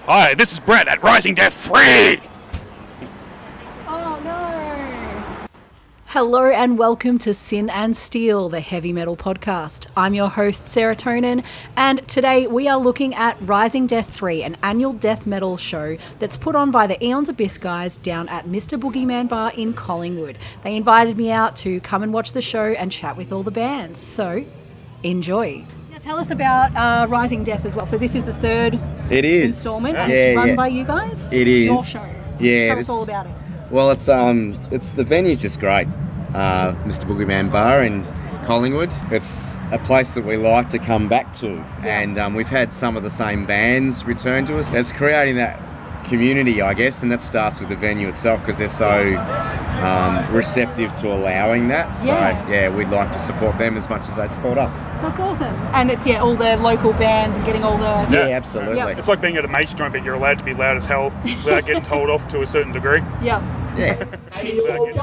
Hi, this is Brett at Rising Death 3! Oh no! Hello and welcome to Sin and Steel, the heavy metal podcast. I'm your host, Serotonin, and today we are looking at Rising Death 3, an annual death metal show that's put on by the Aeons Abyss guys down at Mr. Boogeyman Bar in Collingwood. They invited me out to come and watch the show and chat with all the bands, so enjoy. Tell us about Rising Death as well. So this is the third installment, and it's run by you guys. It's your show. Yeah, tell us all about it. Well, it's the venue's just great. Mr. Boogeyman Bar in Collingwood. It's a place that we like to come back to, and we've had some of the same bands return to us. It's creating that community, I guess, and that starts with the venue itself because they're so receptive to allowing that. So we'd like to support them as much as they support us. That's awesome. And it's all the local bands and getting all the absolutely. Yep. It's like being at a mates joint, but you're allowed to be loud as hell without getting told off to a certain degree. Yep. Yeah. How you all going?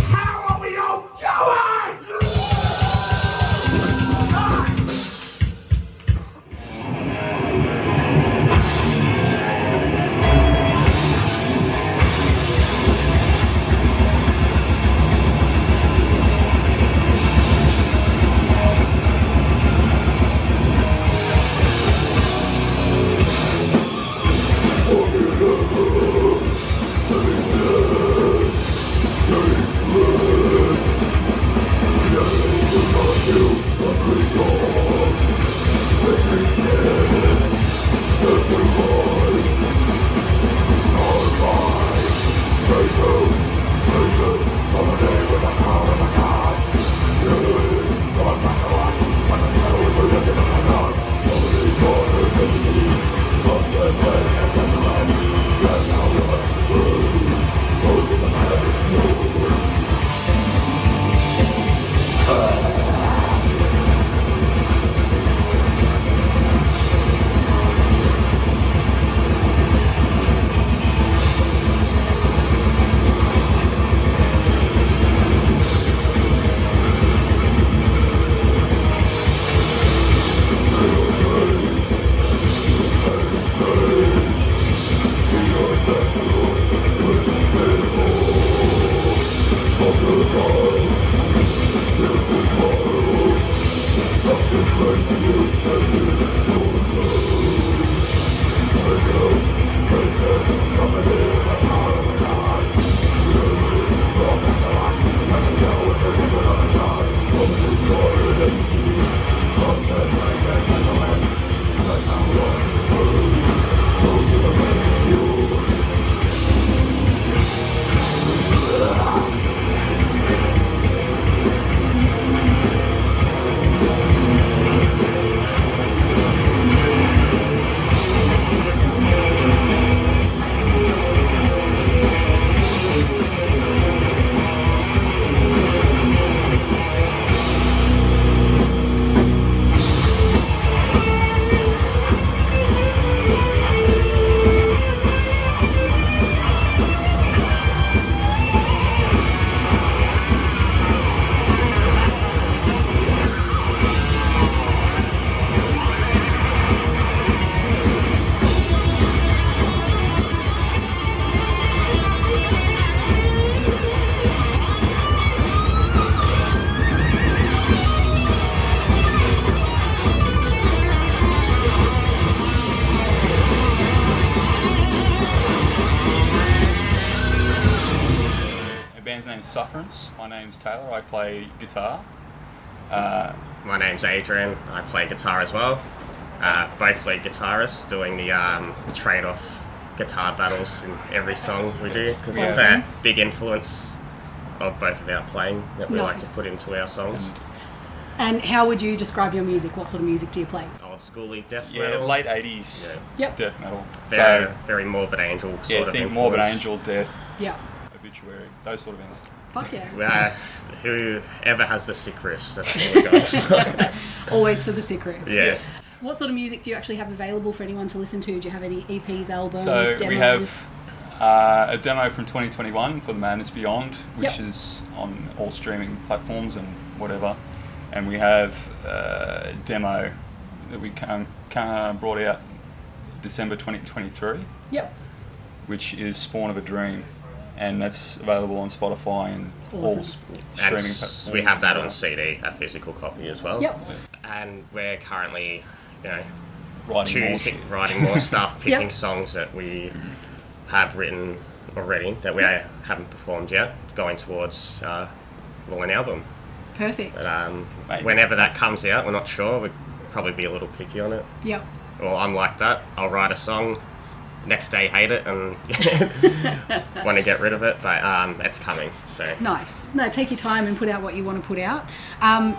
How are we all going? Sufferance. My name's Taylor, I play guitar. My name's Adrian, I play guitar as well. Both lead guitarists doing the trade-off guitar battles in every song we do because it's a big influence of both of our playing that we like to put into our songs. And how would you describe your music? What sort of music do you play? Old schooly death Yeah, metal. late 80s death metal. Very Morbid Angel sort of influence. Morbid Angel, Death, Obituary, those sort of bands. Fuck yeah. Whoever has the sick riffs, that's what we're going for. Always for the sick riffs. Yeah. What sort of music do you actually have available for anyone to listen to? Do you have any EPs, albums, So demos? we have A demo from 2021 for the Madness Beyond, which Yep. is on all streaming platforms and whatever. And we have a demo that we brought out December 2023, Yep. which is Spawn of a Dream. And that's available on Spotify and all Awesome. streaming And platforms. we have that on CD, a physical copy as well. Yep. And we're currently, Writing more stuff, picking Yep. songs that we have written already that we haven't performed yet, going towards an album. Perfect. But Maybe. whenever that comes out, we're not sure. We'd probably be a little picky on it. Yep. Well, I'm like that. I'll write a song, next day hate it and want to get rid of it, but it's coming. So Nice. No, take your time and put out what you want to put out.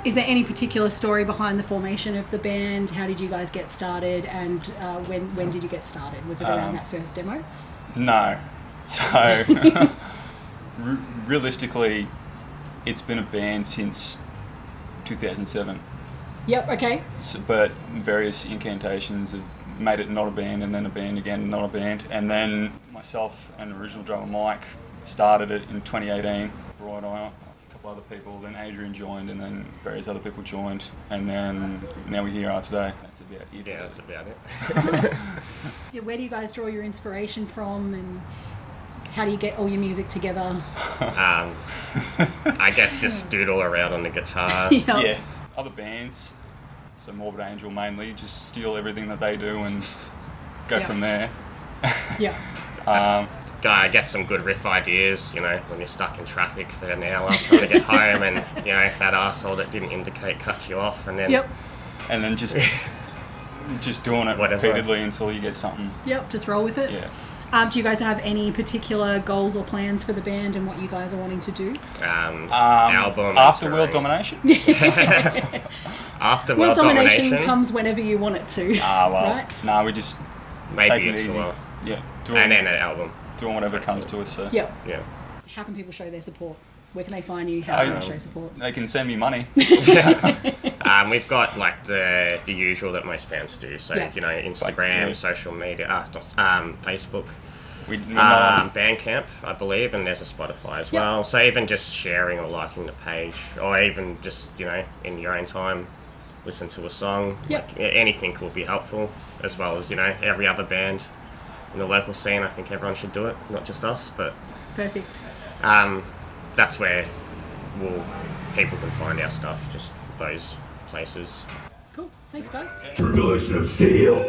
Is there any particular story behind the formation of the band? How did you guys get started, and when did you get started? Was it around that first demo? No. So, realistically, it's been a band since 2007. Yep. Okay. So, but various incantations have made it not a band, and then a band again, not a band. And then myself and original drummer Mike started it in 2018. Brought on a couple other people, then Adrian joined, and then various other people joined. And then now we're here today. That's about it. yeah, that's about it. Yeah, where do you guys draw your inspiration from, and how do you get all your music together? I guess just doodle around on the guitar. Yep. Yeah. Other bands, so Morbid Angel mainly, just steal everything that they do and go Yeah. from there. Yeah. I get some good riff ideas, when you're stuck in traffic for an hour trying to get home and, that arsehole that didn't indicate cuts you off and then... Yep. And then just doing it Whatever. repeatedly until you get something. Yep. Just roll with it. Yeah. Do you guys have any particular goals or plans for the band and what you guys are wanting to do? Album. After touring. World Domination? After World World domination comes whenever you want it to. Well, right? we just Maybe take it it's easy. a Yeah. and then an album. Doing whatever comes to us. So. Yep. Yeah. How can people show their support? Where can they find you? How can they show support? They can send me money. We've got like the usual that most bands do. So Yeah. Instagram, Yeah. social media, Facebook, We Bandcamp, I believe, and there's a Spotify as Yep. well. So even just sharing or liking the page, or even just in your own time, listen to a song. Yep. Anything will be helpful, as well as every other band in the local scene. I think everyone should do it, not just us. But Perfect. that's where people can find our stuff. Just those places. Cool. Thanks, guys. Tribulation of Steel.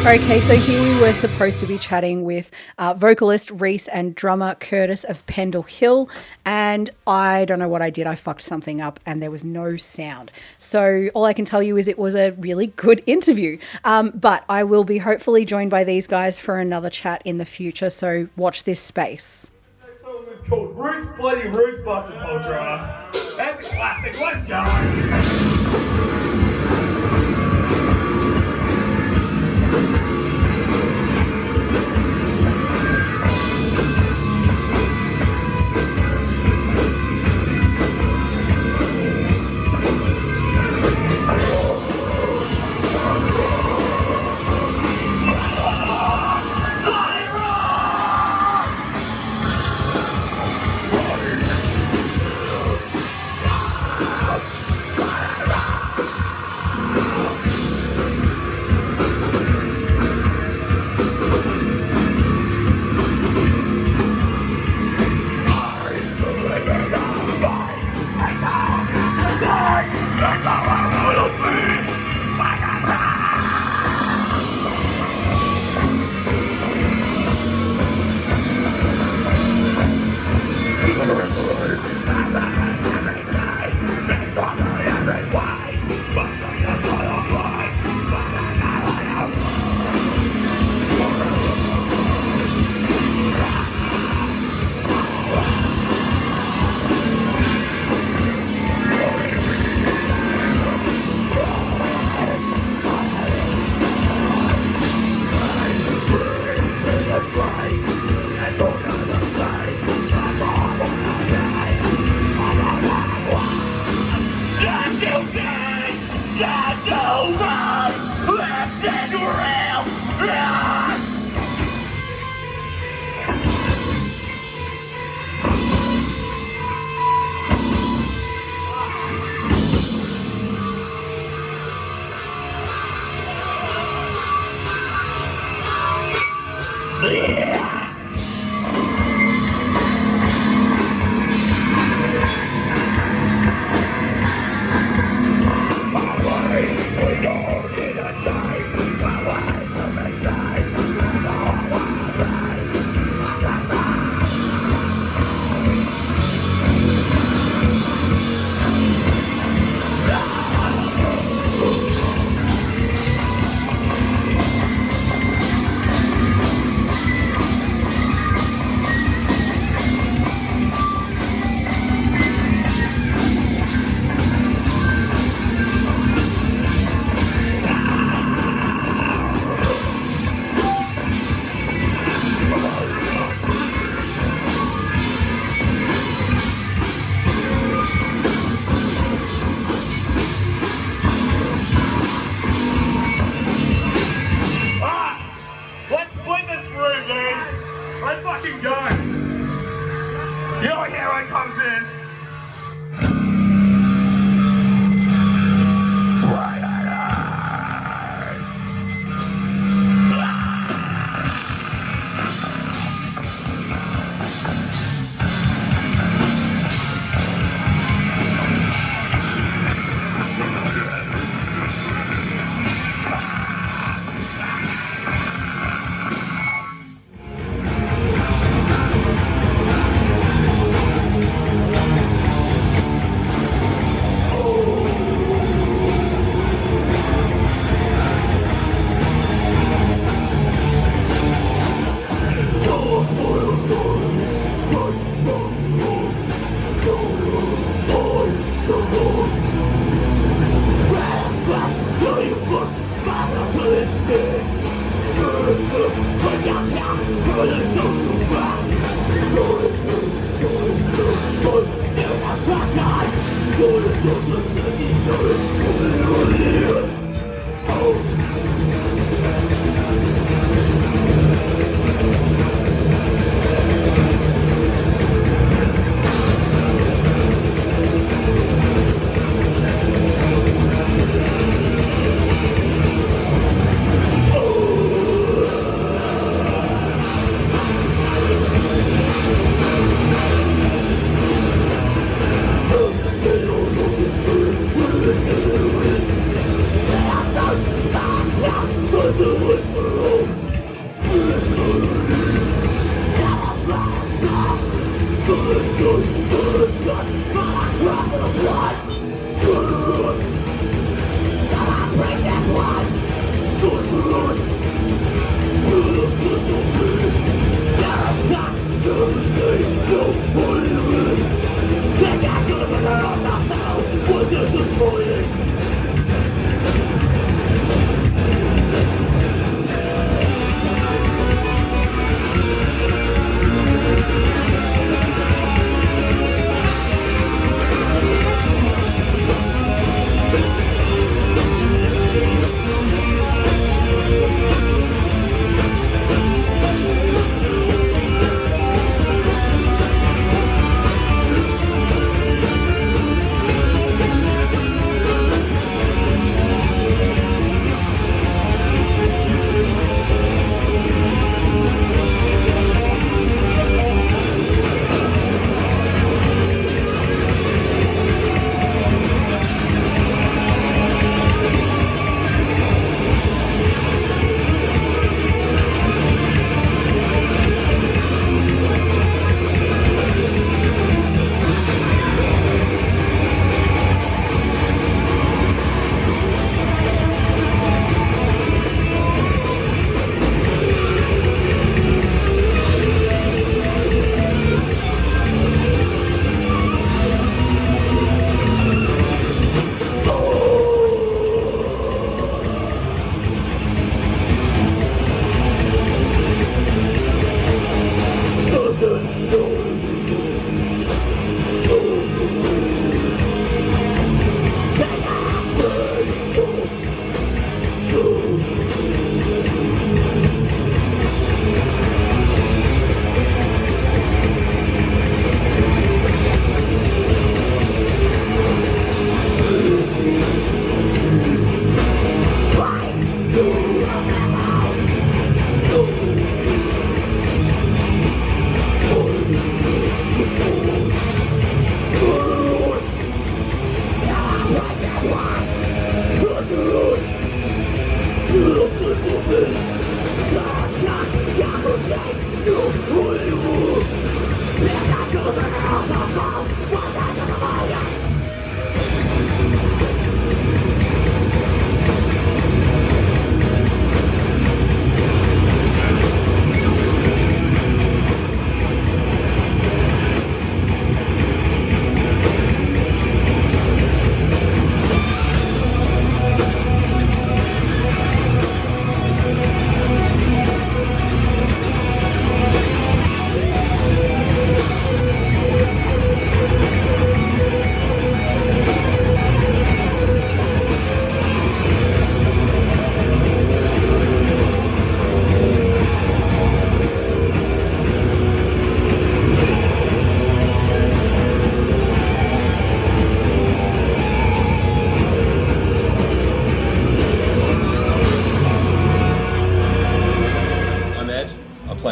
Okay, so here we were supposed to be chatting with vocalist Reese and drummer Curtis of Pendle Hill, and I don't know what I did. I fucked something up and there was no sound. So all I can tell you is it was a really good interview, but I will be hopefully joined by these guys for another chat in the future, so watch this space. That song was called Roots Bloody Roots by Sepultura. That's a classic, let's go! That's over! Left and real!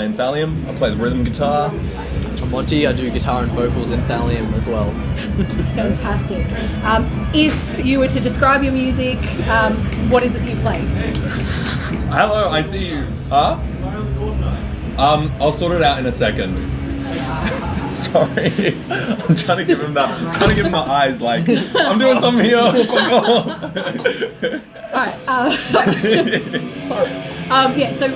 play in Thallium. I play the rhythm guitar. I'm Monty. I do guitar and vocals in Thallium as well. Fantastic. If you were to describe your music, what is it you play? Hello, I see you. Huh? I'll sort it out in a second. Sorry, I'm trying to give him the eyes. Like I'm doing something here. Alright. Yeah. So,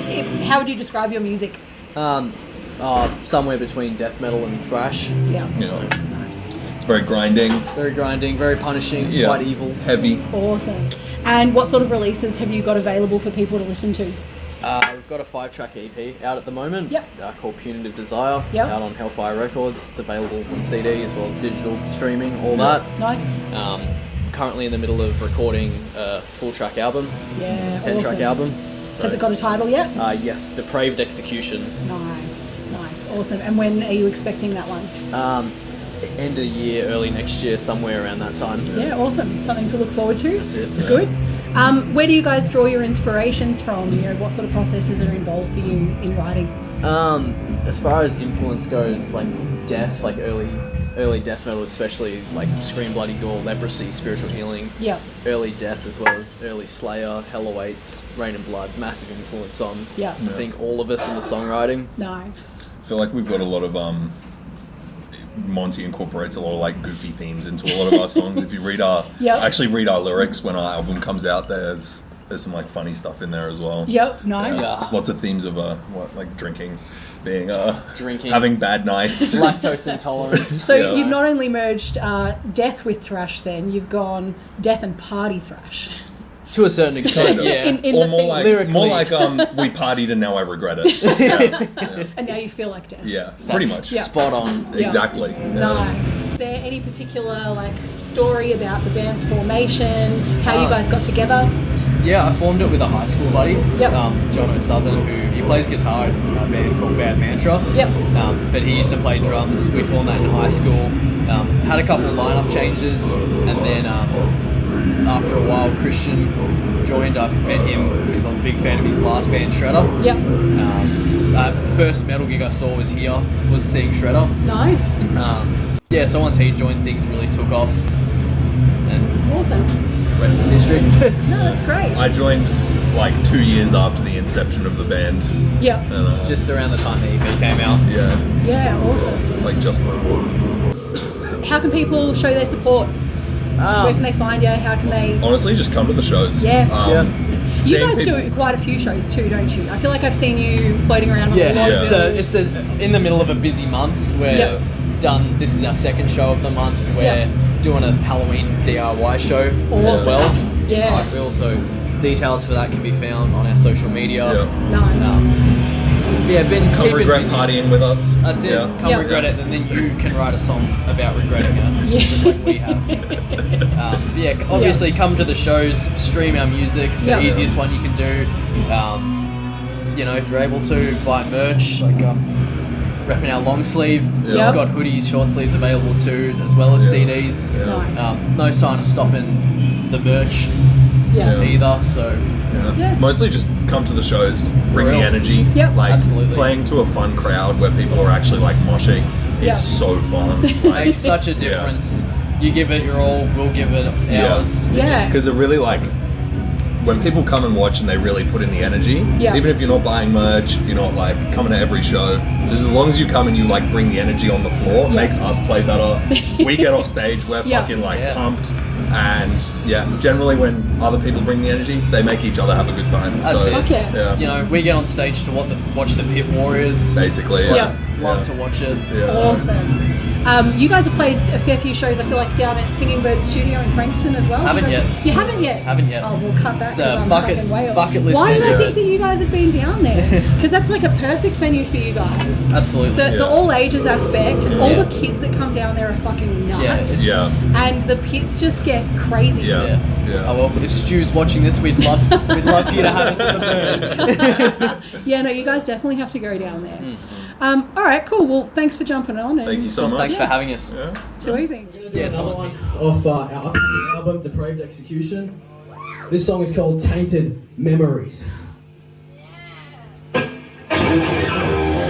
how would you describe your music? Somewhere between death metal and thrash. Yeah. Nice. It's very grinding. Very grinding, very punishing, quite evil. Heavy. Awesome. And what sort of releases have you got available for people to listen to? We've got a 5-track EP out at the moment. Yep. Called Punitive Desire. Yep. Out on Hellfire Records. It's available on CD as well as digital streaming, all that. Nice. Currently in the middle of recording a full-track album. Yeah, 10-track album. Has it got a title yet? Yes, Depraved Execution. Nice, awesome. And when are you expecting that one? End of the year, early next year, somewhere around that time. Yeah, awesome. Something to look forward to. That's it. It's good. Where do you guys draw your inspirations from? You know, what sort of processes are involved for you in writing? As far as influence goes, like death, like early death metal, especially like Scream Bloody Gore, Leprosy, Spiritual Healing. Yeah. Early death as well as early Slayer, Hell Awaits, Rain and Blood, massive influence on. Yeah. I think all of us in the songwriting. Nice. I feel like we've got a lot of Monty incorporates a lot of like goofy themes into a lot of our songs. If you read our read our lyrics when our album comes out, there's some like funny stuff in there as well. Yep, nice. Yeah. Lots of themes of like drinking, being drinking, having bad nights, lactose intolerance. So you've not only merged death with thrash, then you've gone death and party thrash. To a certain extent, yeah. Or more like we partied and now I regret it. And now you feel like death. Yeah, pretty much. Yeah. Spot on. Yeah. Exactly. Yeah. Nice. Is there any particular like story about the band's formation? How you guys got together? Yeah, I formed it with a high school buddy, Yep. John O'Southern, who he plays guitar in a band called Bad Mantra. Yep. But he used to play drums. We formed that in high school. Had a couple of lineup changes, and then after a while, Christian joined. I met him because I was a big fan of his last band, Shredder. Yep. First metal gig I saw was seeing Shredder. Nice. So once he joined, things really took off. And awesome. Rest is history. No, that's great. I joined like 2 years after the inception of the band. Yeah. And, just around the time the EP came out. Yeah. Yeah, awesome. Like just before. How can people show their support? Where can they find you? How can they... Honestly, just come to the shows. Yeah. You guys people... do quite a few shows too, don't you? I feel like I've seen you floating around on a lot of bills. So it's in the middle of a busy month. We're done. This is our second show of the month. We're doing a Halloween DIY show as well. Yeah. I feel so. Details for that can be found on our social media. Yeah. Nice. Come regret partying with us. That's it. Come regret it, and then you can write a song about regretting it, just like we have. Obviously, come to the shows, stream our music. It's the easiest one you can do. If you're able to, buy merch, like repping our long sleeve. We've got hoodies, short sleeves available too, as well as CDs. Nice. No sign of stopping the merch either. So. Mostly just come to the shows, bring the energy. Like absolutely. Playing to a fun crowd where people are actually like moshing is so fun. Like, makes such a difference. You give it your all, we'll give it ours. Because it really like when people come and watch and they really put in the energy, even if you're not buying merch, if you're not like coming to every show, just as long as you come and you like bring the energy on the floor, it makes us play better. We get off stage, we're fucking like pumped. And generally when other people bring the energy, they make each other have a good time. That's it. Yeah. We get on stage to watch the Pit Warriors. Basically, Love to watch it. Awesome. You guys have played a fair few shows, I feel like, down at Singing Bird Studio in Frankston as well. Haven't yet. You haven't yet? Haven't yet. Oh, we'll cut that because I'm fucking way off. Bucket list. Why did I think that you guys have been down there? Because that's like a perfect venue for you guys. Absolutely. The all ages aspect, all the kids that come down there are fucking nuts. And the pits just get crazy. Oh well, if Stu's watching this, we'd love for you to have us at the Bird. You guys definitely have to go down there. All right, cool. Well, thanks for jumping on. And thank you so much. Thanks for having us. Too easy. Someone's here. Off our upcoming album, Depraved Execution. This song is called Tainted Memories. Yeah.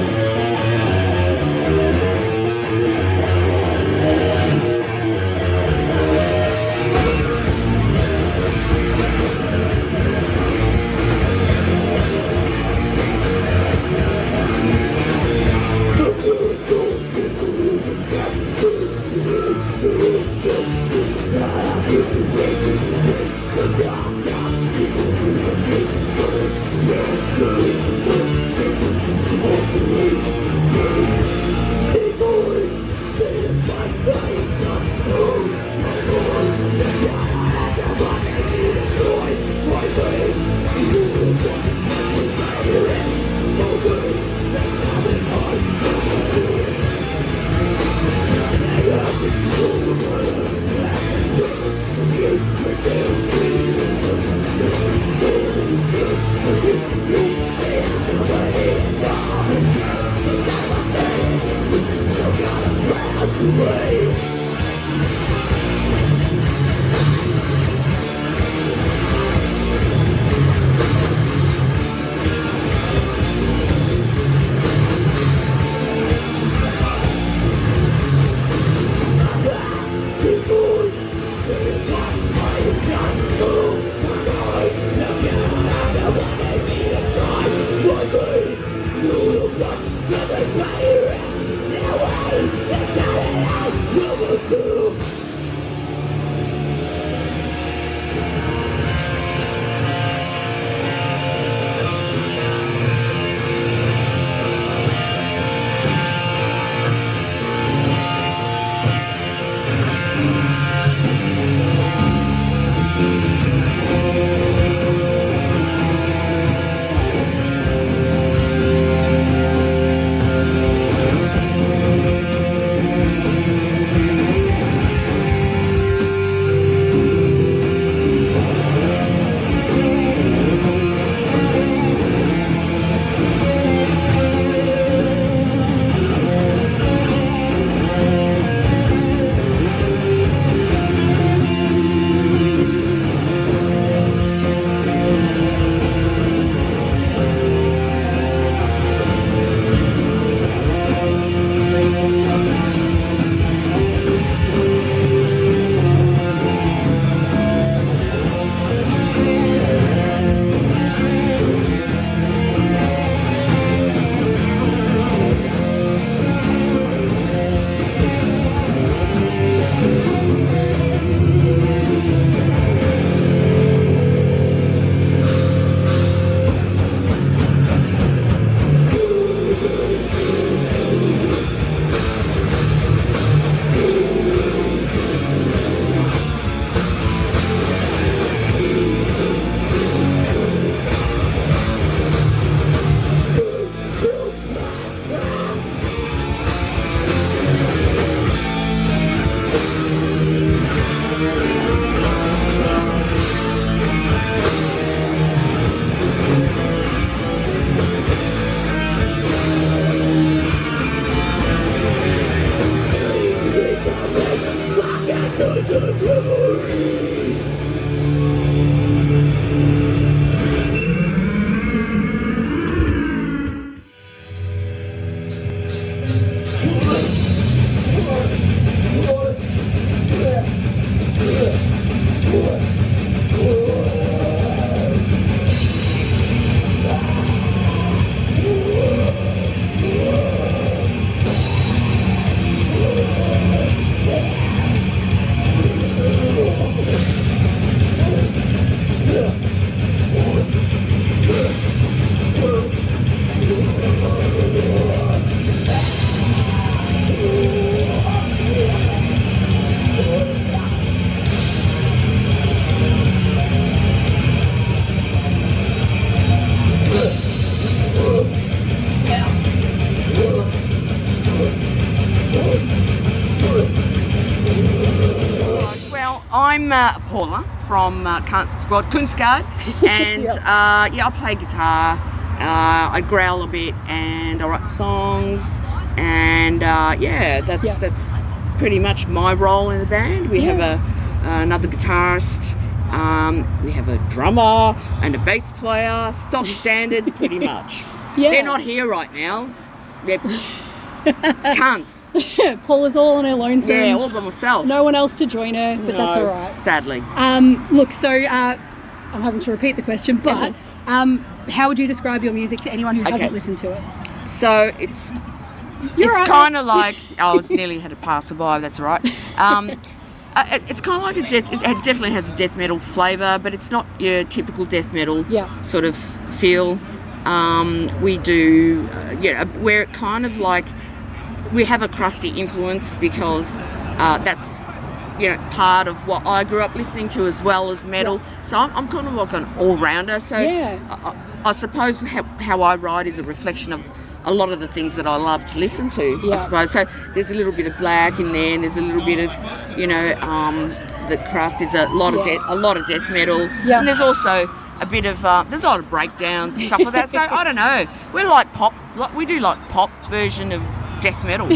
I'm Paula from Kuntsquad, and I play guitar. I growl a bit, and I write songs, and that's pretty much my role in the band. We have another guitarist. We have a drummer and a bass player, stock standard, pretty much. Yeah. They're not here right now. They're cunts. Paula's all on her lonesome. Yeah, all by myself. No one else to join her, but that's all right. Sadly. Look, so I'm having to repeat the question, but how would you describe your music to anyone who hasn't listened to it? So it's kind of like I was nearly had a passerby. That's all right. It's kind of like it definitely has a death metal flavour, but it's not your typical death metal sort of feel. We do, we're kind of like, we have a crusty influence because that's, part of what I grew up listening to as well as metal. So I'm kind of like an all-rounder. So I suppose how I write is a reflection of a lot of the things that I love to listen to, I suppose. So there's a little bit of black in there, and there's a little bit of, the crust. There's a lot of death metal, and there's also a bit of there's a lot of breakdowns and stuff like that. So I don't know. We're like pop. We do like pop version of death metal.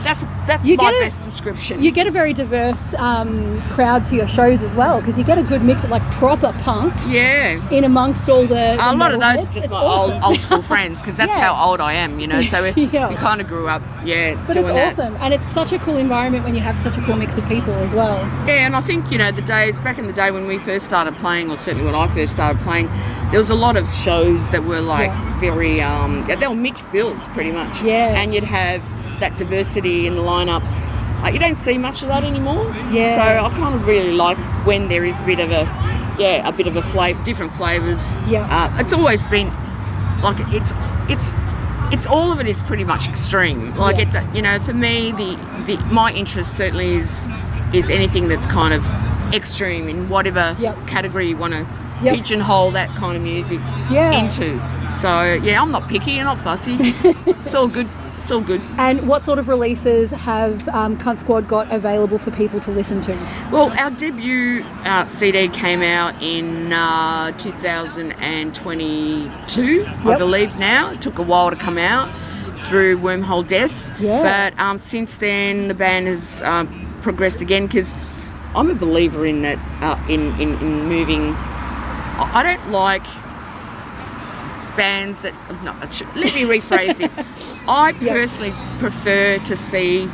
That's my best description. You get a very diverse crowd to your shows as well, because you get a good mix of like proper punks. In amongst all the a lot of those hits. are just It's my awesome. old school friends, because that's how old I am, So we kind of grew up, But doing it's that. awesome, and it's such a cool environment when you have such a cool mix of people as well. Yeah, and I think, back in the day when we first started playing, or certainly when I first started playing, there was a lot of shows that were like very, they were mixed bills pretty much. And you'd have that diversity in the lineups. You don't see much of that anymore. So I kind of really like when there is a bit of a flavor, different flavors. It's always been like it's all of it is pretty much extreme. Like for me, the my interest certainly is anything that's kind of extreme in whatever category you want to pigeonhole that kind of music into. So I'm not picky, I'm not fussy. It's all good. It's all good. And what sort of releases have Kuntsquad got available for people to listen to? Well, our debut CD came out in 2022, I believe now. It took a while to come out through Wormhole Death. But since then, the band has progressed again, because I'm a believer in that, in moving. I don't like bands that... No, let me rephrase this. I personally prefer to see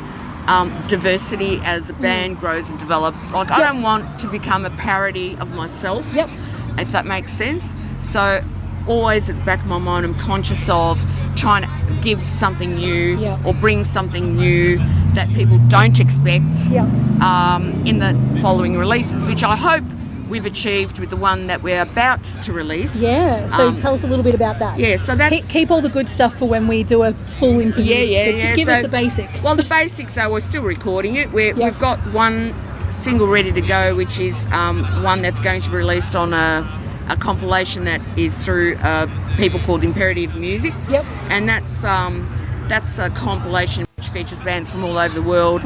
diversity as a band grows and develops. Like, I don't want to become a parody of myself, if that makes sense. So always at the back of my mind, I'm conscious of trying to give something new or bring something new that people don't expect in the following releases, which I hope we've achieved with the one that we're about to release. So tell us a little bit about that. So that's... Keep all the good stuff for when we do a full interview. Give us the basics. Well, the basics are we're still recording it. We've got one single ready to go, which is one that's going to be released on a compilation that is through people called Imperative Music. And that's a compilation which features bands from all over the world,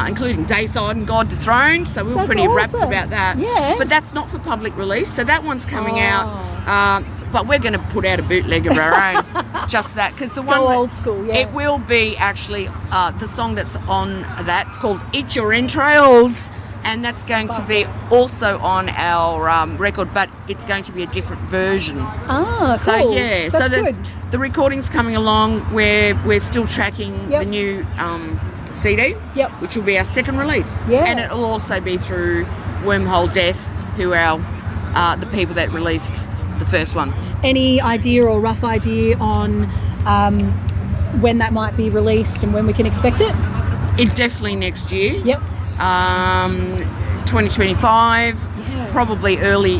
including Dayside and God Dethroned. So we were pretty rapt about that. But that's not for public release. So that one's coming out. But we're going to put out a bootleg of our own. Just that, because the one old school. It will be actually the song that's on that. It's called Eat Your Entrails. And that's going to be also on our record, but it's going to be a different version. So cool. So the recording's coming along. We're still tracking the new CD, which will be our second release. And it'll also be through Wormhole Death, who are the people that released the first one. Any idea or rough idea on when that might be released and when we can expect it? It definitely next year. 2025, probably early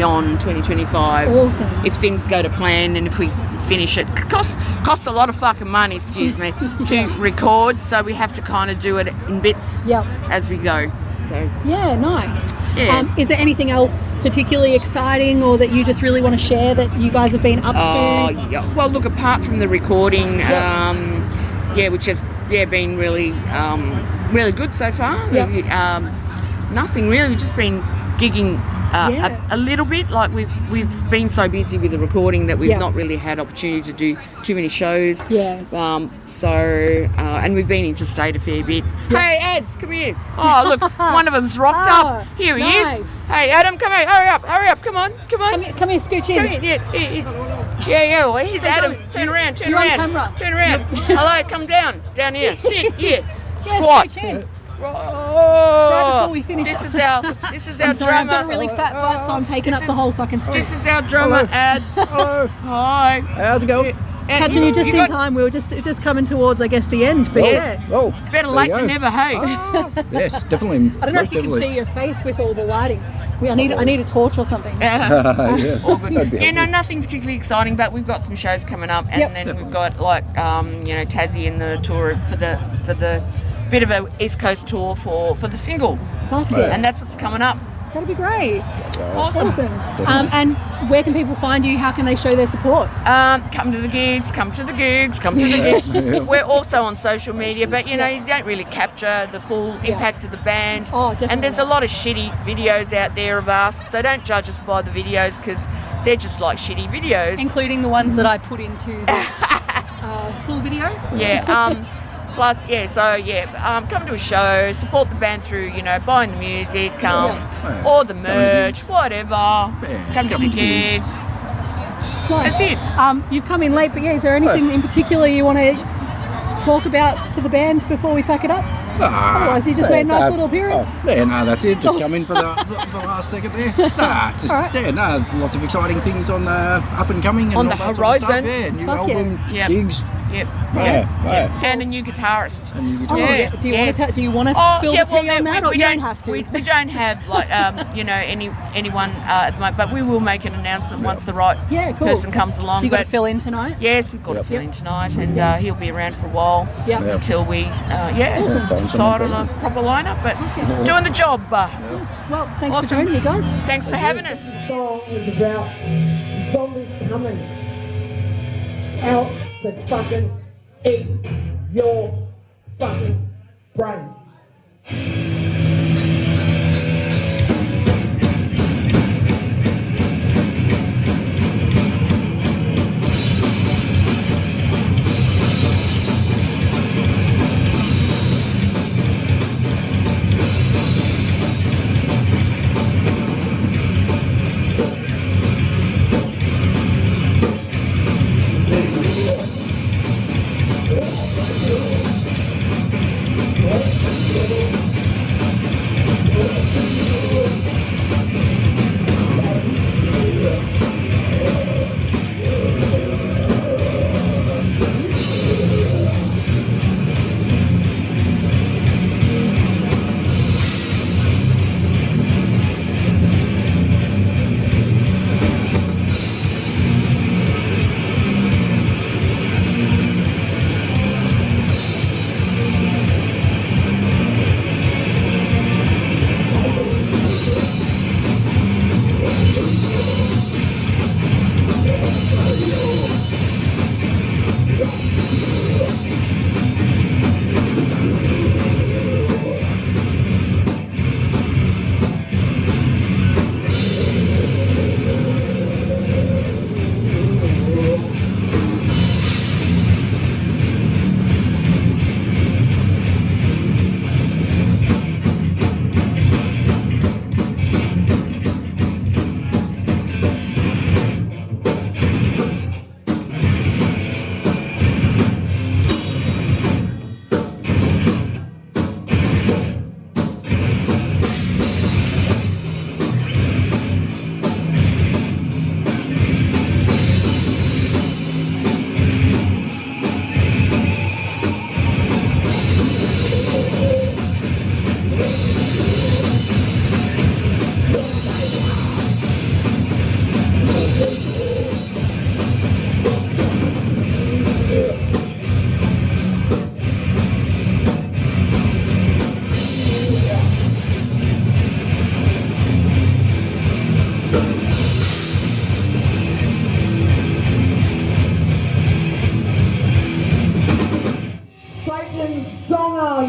on 2025. Awesome. If things go to plan and if we finish it. Costs a lot of fucking money, to record, so we have to kind of do it in bits as we go. So nice. Is there anything else particularly exciting or that you just really want to share that you guys have been up to? Well, look, apart from the recording, which has been really really good so far. Nothing really. We've just been gigging a little bit. Like we've been so busy with the recording that we've not really had opportunity to do too many shows. And we've been interstate a fair bit. Hey, Ads, come here. Oh, look, one of them's rocked up. Here he is. Hey, Adam, come here. Hurry up. Come on. Come here, scooch in. Come here. Well, here's Adam. Turn around. Turn around. Hello, come down here. Sit here. Squat. Scooch in. Oh, right before we finish. This is our sorry, drummer. I've got a really fat butt, so I'm taking up the whole fucking stage. This is our drummer, Ads. Hello. Hi. How's it going? catching you just in time. We were just coming towards, I guess, the end. But better late than never, hey. Yes, definitely. I don't know if you can see your face with all the lighting. I need a torch or something. All good. Nothing particularly exciting, but we've got some shows coming up, and then we've got Tassie and the tour for the bit of a East Coast tour for the single. Fuck yeah. And that's what's coming up. That'll be great. Awesome. And where can people find you? How can they show their support? Come to the gigs. We're also on social media, but you don't really capture the full impact of the band. Oh, definitely. And there's a lot of shitty videos out there of us, so don't judge us by the videos because they're just like shitty videos. Including the ones that I put into this full video? Yeah. Plus, come to a show, support the band through, buying the music, or the merch, whatever. Come to the gigs. Nice. That's it. You've come in late, but is there anything in particular you want to talk about for the band before we pack it up? Otherwise, you just made a nice little appearance. That's it. Just come in for the last second there. Lots of exciting things on up and coming and on all the that horizon. Sort of stuff. New album, gigs. Yep. And a new guitarist. Do you want to spill the tea on that, or you don't have to? We don't have anyone at the moment, but we will make an announcement once the right person comes along. So you've got to fill in tonight? Yes, we've got to fill in tonight, and he'll be around for a while until we decide on a proper lineup. But doing the job. Well, thanks for joining me, guys. Thanks for having us. The song is about zombies coming out to fucking eat your fucking brains.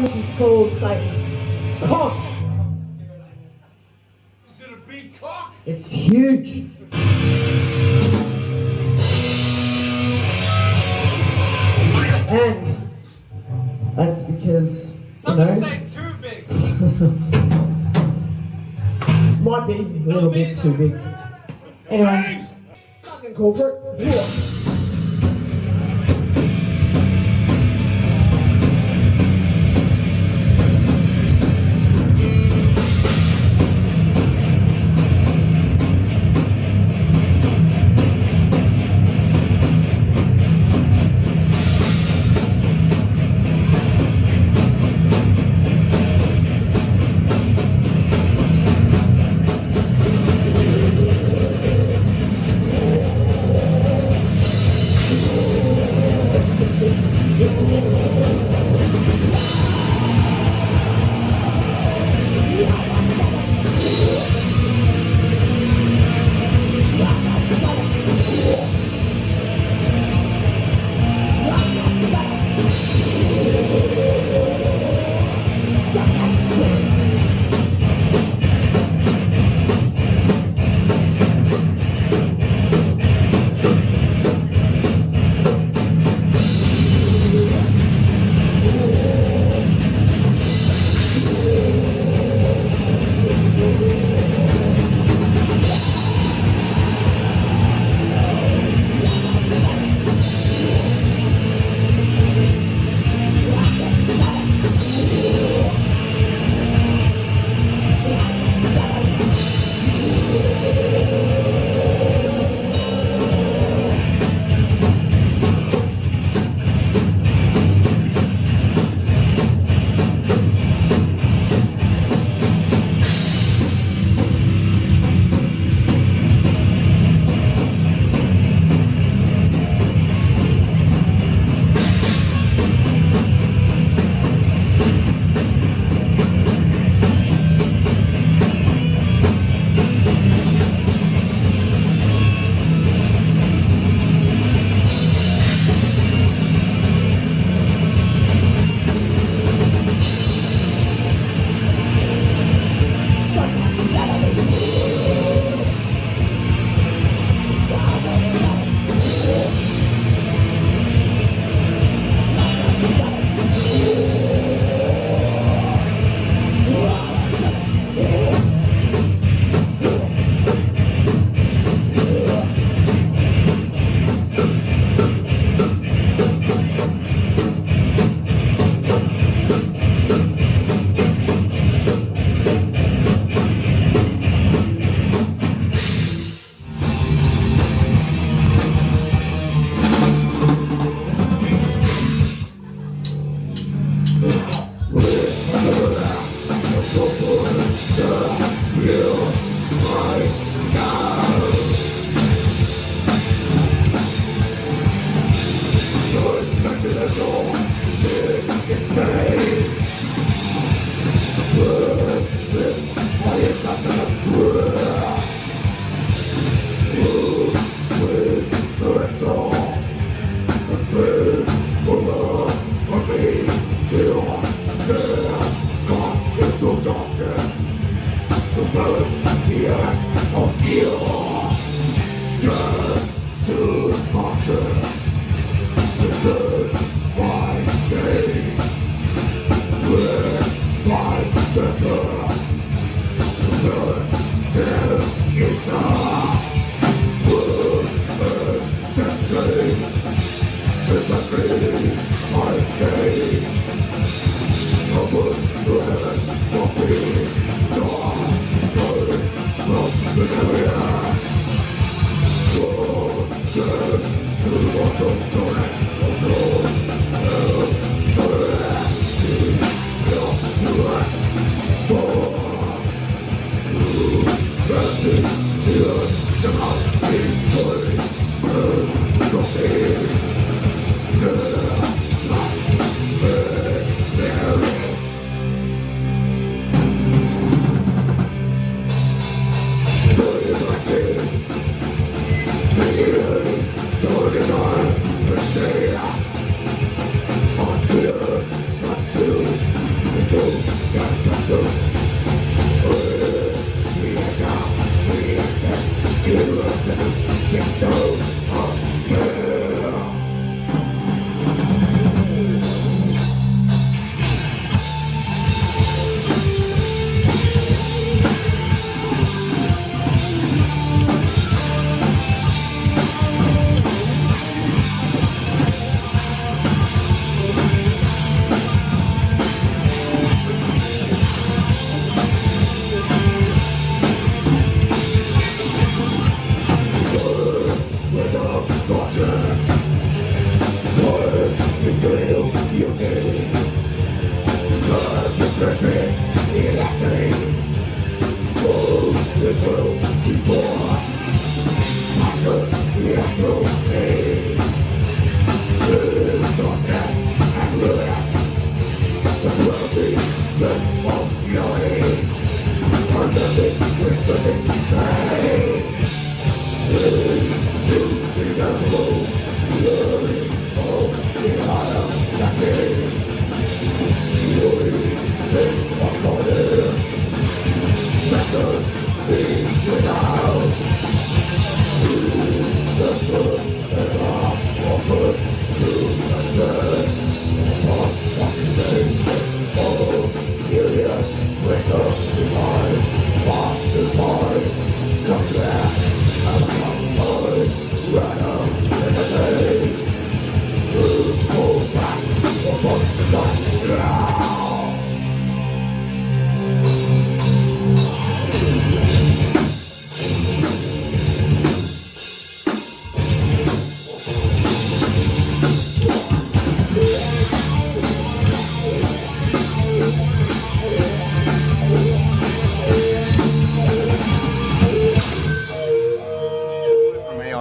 This is called Satan's cock. Is it a big cock? It's huge. And that's because, Some say too big. might be a little bit too big. Anyway, fucking corporate.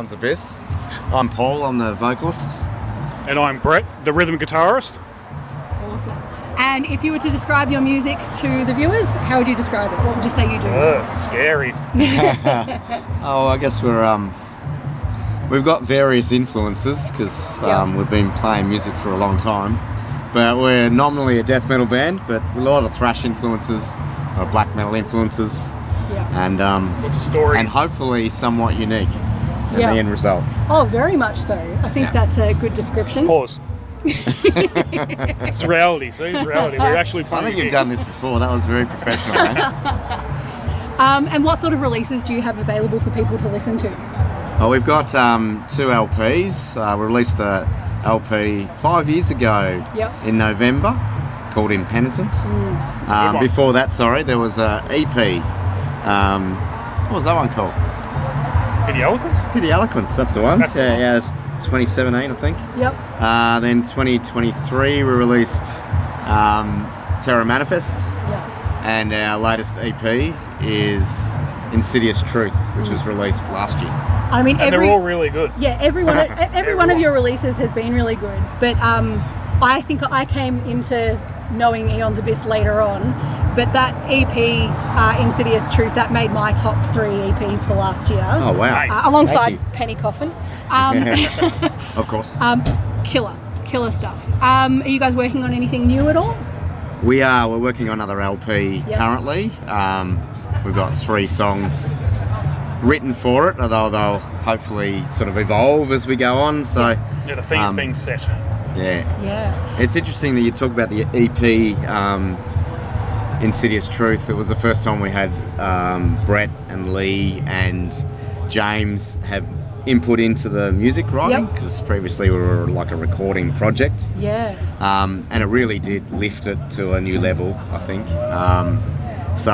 Aeons Abyss. I'm Paul, I'm the vocalist. And I'm Brett, the rhythm guitarist. Awesome. And if you were to describe your music to the viewers, how would you describe it? What would you say you do? Scary. Oh, I guess we've got various influences because we've been playing music for a long time. But we're nominally a death metal band, but a lot of thrash influences, or black metal influences, and lots of stories, and hopefully somewhat unique in the end result. Oh, very much so. I think that's a good description. Pause. It's reality. See, it's reality. We're actually playing. I think you've done this before. That was very professional, man. And what sort of releases do you have available for people to listen to? Well, we've got 2 LPs. We released a LP 5 years ago in November called Impenitent. Before that, there was an EP. What was that one called? Pity Eloquence? Pity Eloquence, that's the one. It's 2017, I think. Yep. Then 2023 we released Terror Manifest. Yep. And our latest EP is Insidious Truth, which was released last year. I mean, they're all really good. Yeah, every one of your releases has been really good. But I think I came into knowing Aeons Abyss later on. But that EP, Insidious Truth, that made my top 3 EPs for last year. Oh, wow. Nice. Alongside Penny Coffin. Of course. Killer stuff. Are you guys working on anything new at all? We are. We're working on another LP currently. We've got 3 songs written for it, although they'll hopefully sort of evolve as we go on. So the theme's being set. Yeah. It's interesting that you talk about the EP Insidious Truth. It was the first time we had Brett and Lee and James have input into the music writing, because previously we were like a recording project. And it really did lift it to a new level, I think. So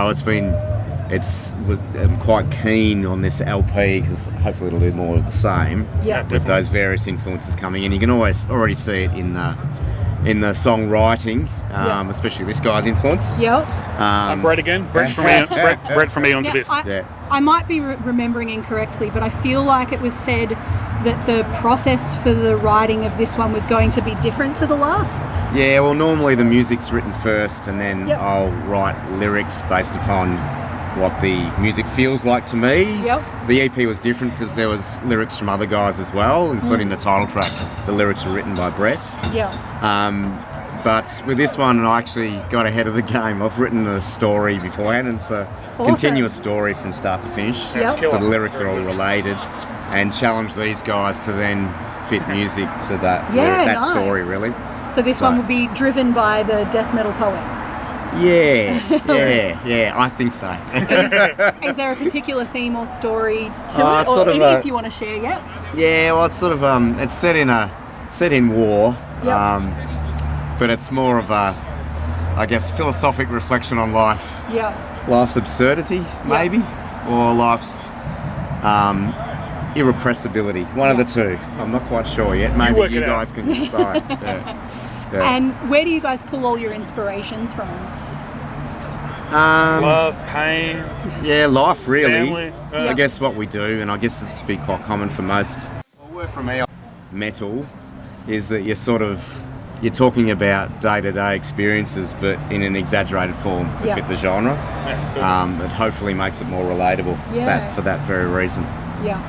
I'm quite keen on this LP because hopefully it'll do more of the same with those various influences coming in. You can always already see it in the songwriting especially this guy's influence. Yep. Brett again. Brett from Aeons Abyss. I might be remembering incorrectly, but I feel like it was said that the process for the writing of this one was going to be different to the last. Yeah, well, normally the music's written first, and then I'll write lyrics based upon what the music feels like to me. Yep. The EP was different because there was lyrics from other guys as well, including the title track. The lyrics were written by Brett. Yeah. But with this one, I actually got ahead of the game. I've written a story beforehand, and it's a continuous story from start to finish. Yep. So the lyrics are all related, and challenge these guys to then fit music to that story, really. So this one would be driven by the death metal poet. Yeah, I think so. Is there a particular theme or story to it, or if you want to share yet? Yeah, well, it's sort of it's set in war, but it's more of a, I guess, philosophic reflection on life. Yeah. Life's absurdity, maybe, or life's irrepressibility. One of the two. I'm not quite sure yet. Maybe you guys can decide. Yeah. And where do you guys pull all your inspirations from? Love, pain. Yeah, life really. Family. I guess what we do, and I guess this would be quite common for most. Well, for me, metal is that you're talking about day-to-day experiences, but in an exaggerated form to fit the genre. It hopefully makes it more relatable. For that very reason. Yeah.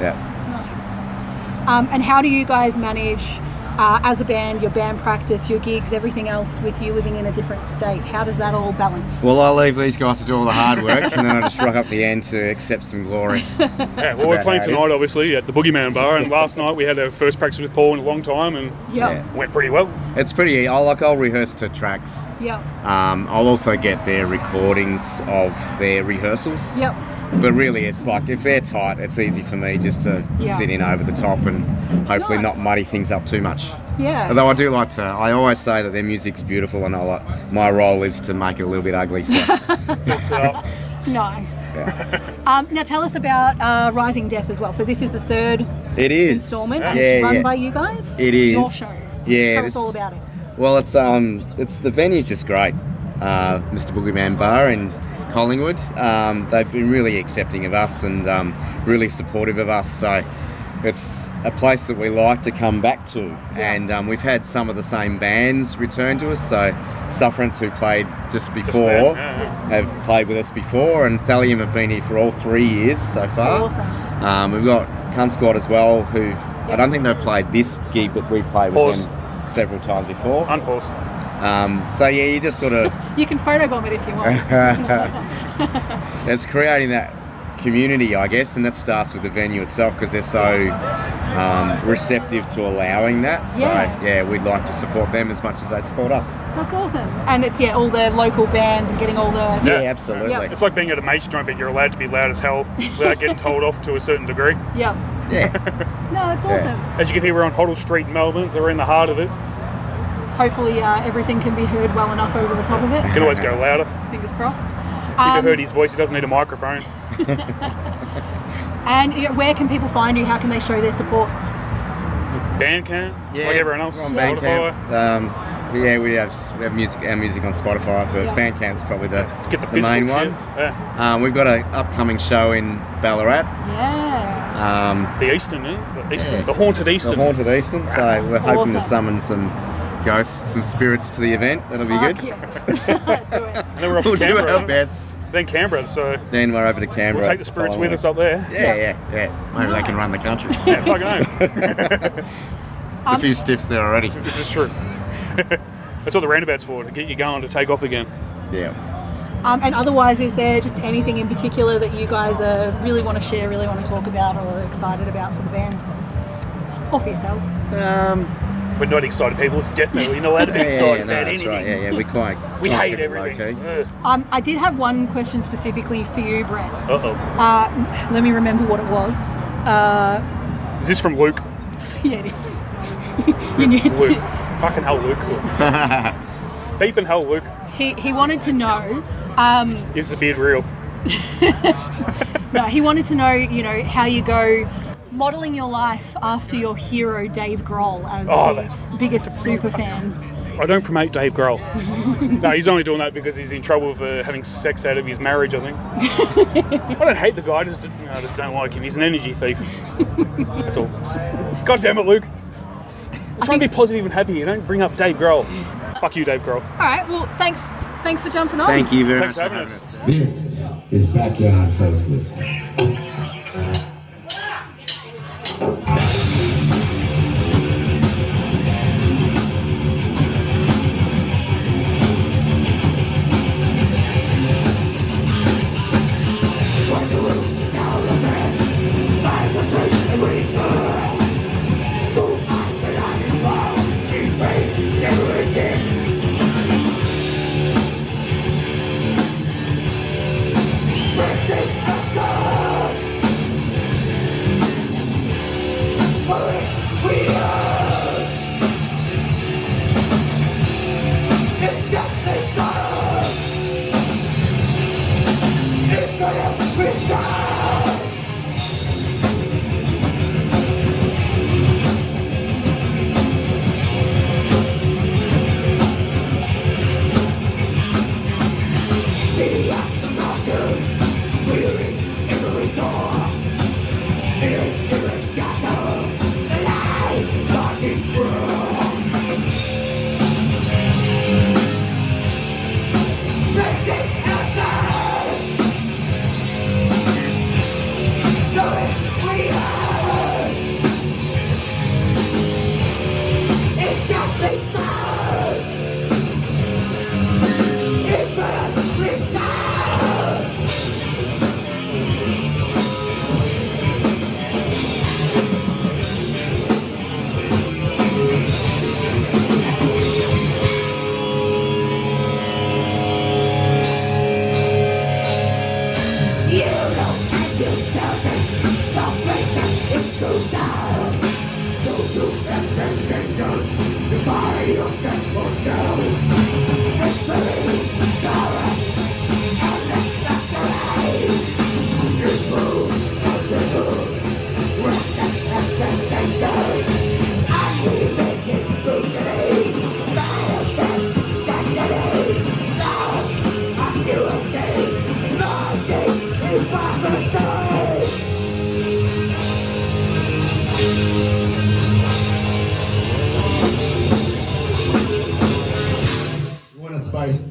Nice. And how do you guys manage? As a band, your band practice, your gigs, everything else with you living in a different state? How does that all balance? Well, I leave these guys to do all the hard work and then I just rock up the end to accept some glory. Well, we're playing tonight, obviously, at the Boogeyman Bar, and last night we had our first practice with Paul in a long time, and it went pretty well. It's pretty, I'll rehearse to tracks. Yeah. I'll also get their recordings of their rehearsals. Yep. But really, it's like, if they're tight, it's easy for me just to sit in over the top and hopefully not muddy things up too much. Yeah. Although I always say that their music's beautiful, and my role is to make it a little bit ugly. So. Nice. Yeah. Now tell us about Rising Death as well. So this is the third installment, and it's run by you guys? It is. Your show. Yeah. Tell us all about it. Well, it's the venue's just great. Mr. Boogeyman Bar in Collingwood. They've been really accepting of us and really supportive of us. So it's a place that we like to come back to. And we've had some of the same bands return to us. So Sufferance, who played just before, have played with us before, and Thallium have been here for all 3 years so far. Awesome. We've got Kuntsquad as well, who I don't think they've played this gig, but we've played with them several times before. Unpause. So yeah, you just sort of... You can photobomb it if you want. It's creating that community, I guess, and that starts with the venue itself, because they're so receptive to allowing that. So yeah, we'd like to support them as much as they support us. That's awesome. And it's all the local bands and getting all the... Yeah, absolutely. Yep. It's like being at a mate's joint, but you're allowed to be loud as hell without getting told off to a certain degree. Yep. Yeah. No, that's awesome. As you can hear, we're on Hoddle Street in Melbourne, so we're in the heart of it. Hopefully everything can be heard well enough over the top of it. You can always go louder. Fingers crossed. If you heard his voice, he doesn't need a microphone. And where can people find you? How can they show their support? Bandcamp, like everyone else. On Bandcamp. We have music, our music on Spotify, but Bandcamp's probably the main one. Yeah. We've got an upcoming show in Ballarat. Yeah. The Eastern, the Haunted Eastern. The Haunted Eastern. So we're hoping to summon some ghosts, some spirits to the event. That'll be good. Yes. Do it. And then we're off to We'll do Canberra. our best. Then Canberra, so... Then we're over to Canberra. We'll take the spirits with us up there. Yeah. Maybe they can run the country. Yeah, fucking There's a few stiffs there already. This is true. That's what the roundabout's for, to get you going, to take off again. Yeah. And otherwise, is there just anything in particular that you guys really want to share, really want to talk about, or excited about for the band? Or for yourselves? We're not excited people, it's death metal. You're not allowed to be excited about anything. Right. We hate everything. I did have one question specifically for you, Brett. Uh-oh. Let me remember what it was. Is this from Luke? Yeah, it is. Luke. Fucking hell, Luke. Beeping hell, Luke. He wanted to know... Is the beard real? No, he wanted to know, how you go... modelling your life after your hero Dave Grohl as the biggest super fan. I don't promote Dave Grohl. No, he's only doing that because he's in trouble for having sex out of his marriage, I think. I don't hate the guy, I just don't like him. He's an energy thief. That's all. God damn it, Luke. I'm trying to be positive and happy. You don't bring up Dave Grohl. Fuck you, Dave Grohl. All right, well, thanks for jumping on. Thank you very Thanks much for having us. This is Backyard Facelift.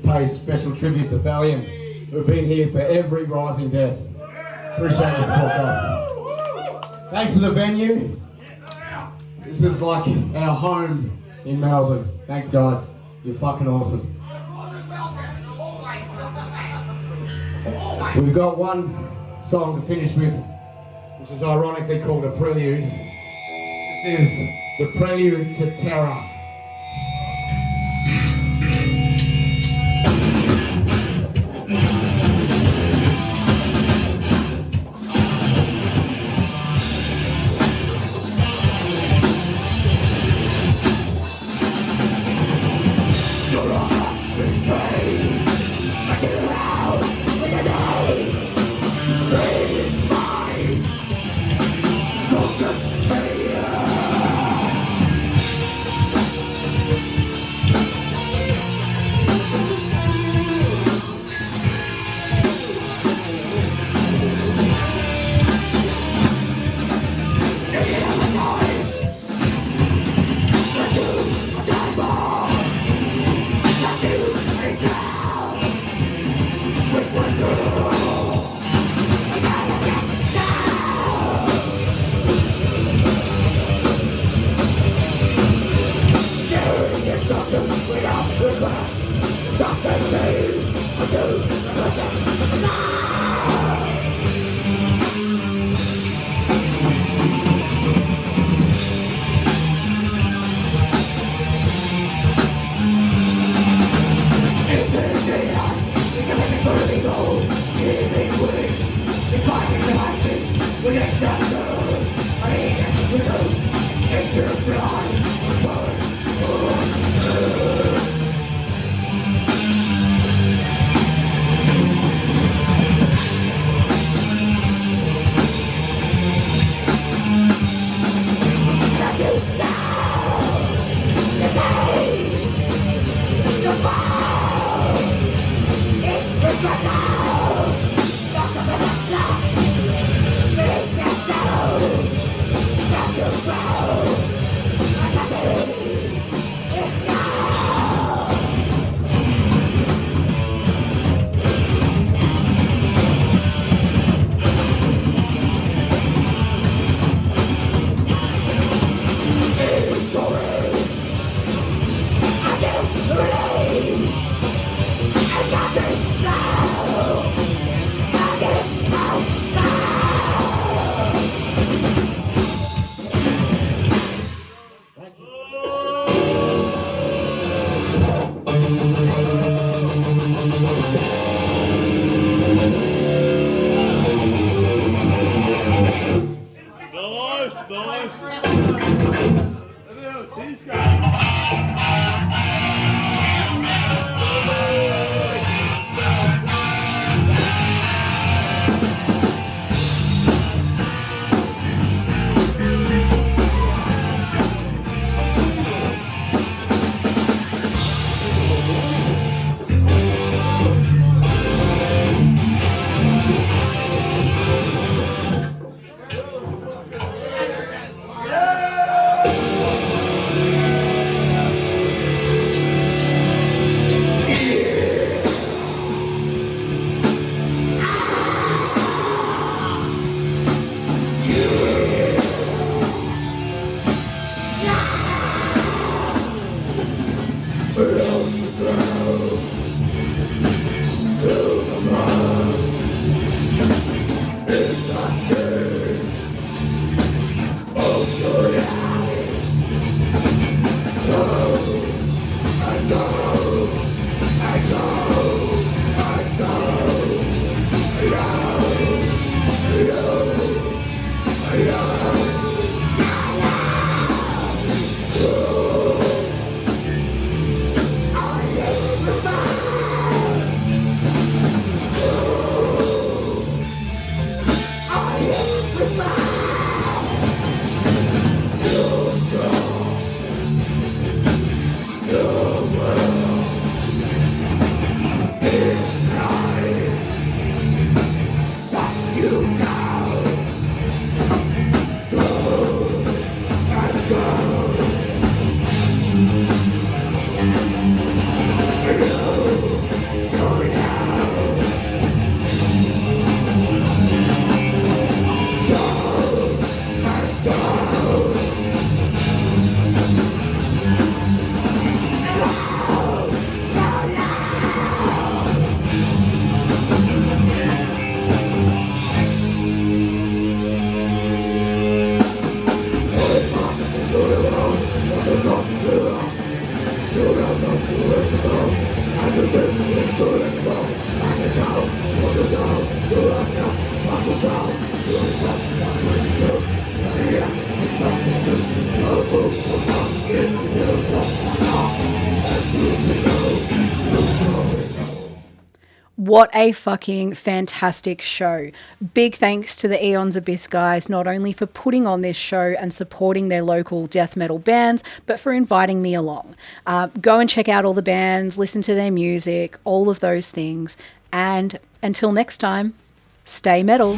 Pay special tribute to Thallium, who've been here for every rising death. Appreciate this podcast. Thanks to the venue. This is like our home in Melbourne. Thanks, guys. You're fucking awesome. We've got one song to finish with, which is ironically called a prelude. This is the prelude to Terror. What a fucking fantastic show. Big thanks to the Aeons Abyss guys, not only for putting on this show and supporting their local death metal bands, but for inviting me along. Go and check out all the bands, listen to their music, all of those things. And until next time, stay metal.